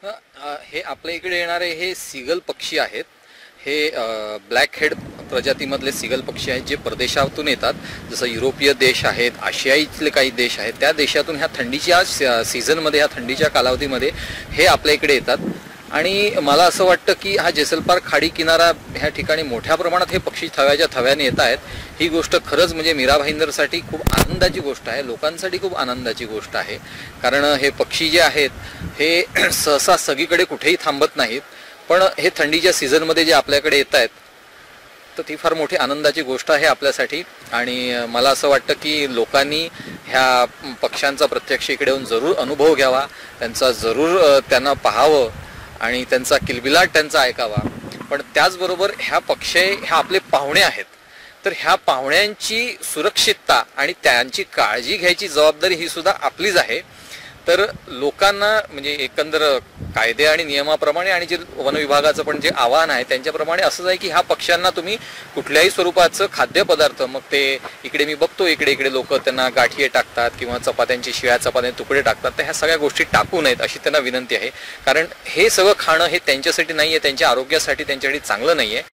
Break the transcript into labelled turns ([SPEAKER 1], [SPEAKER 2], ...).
[SPEAKER 1] हे आपल्या इकडे येणारे हे सीगल पक्षी आहेत। हे ब्लॅक हेड प्रजातीमधले सीगल पक्षी आहेत जे परदेशातून येतात। जसं युरोपीय देश आहेत, आशियाईतले काही देश आहेत, त्या देशातून ह्या थंडीच्या सीझनमध्ये, ह्या थंडीच्या कालावधीमध्ये हे आपल्या इकडे येतात। आणि मला असं वाटतं की हा जेसलपार खाडी किनारा ह्या ठिकाणी मोठ्या प्रमाणात हे पक्षी थव्याच्या थव्याने येत आहेत। ही गोष्ट खरंच म्हणजे मीरा भाईंदरसाठी खूप आनंदाची गोष्ट आहे, लोकांसाठी खूप आनंदाची गोष्ट आहे। कारण हे पक्षी जे आहेत हे सहसा सगळीकडे कुठेही थांबत नाहीत, पण हे थंडीच्या सीझनमध्ये जे आपल्याकडे येत आहेत तर ती फार मोठी आनंदाची गोष्ट आहे आपल्यासाठी। आणि मला असं वाटतं की लोकांनी ह्या पक्ष्यांचा प्रत्यक्ष इकडे येऊन जरूर अनुभव घ्यावा, त्यांचा जरूर त्यांना पाहावं आणि त्यांचा किलबिलाट त्यांचा ऐकावा। पण त्याचबरोबर ह्या ह्या आपले पाहुणे आहेत, तर ह्या पाहुण्यांची सुरक्षितता आणि त्यांची काळजी घ्यायची जबाबदारी ही सुद्धा आपलीच आहे। तर लोकांना म्हणजे एकंदर कायदे आणि नियमाप्रमाणे आणि जे वन विभागाचं पण जे आवाहन आहे त्यांच्याप्रमाणे असंच आहे की ह्या पक्ष्यांना तुम्ही कुठल्याही स्वरूपाचं खाद्यपदार्थ, मग ते इकडे मी बघतो इकडे लोक त्यांना गाठिये टाकतात किंवा चपात्यांची शिळ्या चपात्यांचे तुकडे टाकतात, तर ह्या सगळ्या गोष्टी टाकू नयेत अशी त्यांना विनंती आहे। कारण हे सगळं खाणं हे त्यांच्यासाठी नाही आहे, त्यांच्या आरोग्यासाठी त्यांच्यासाठी चांगलं नाही आहे।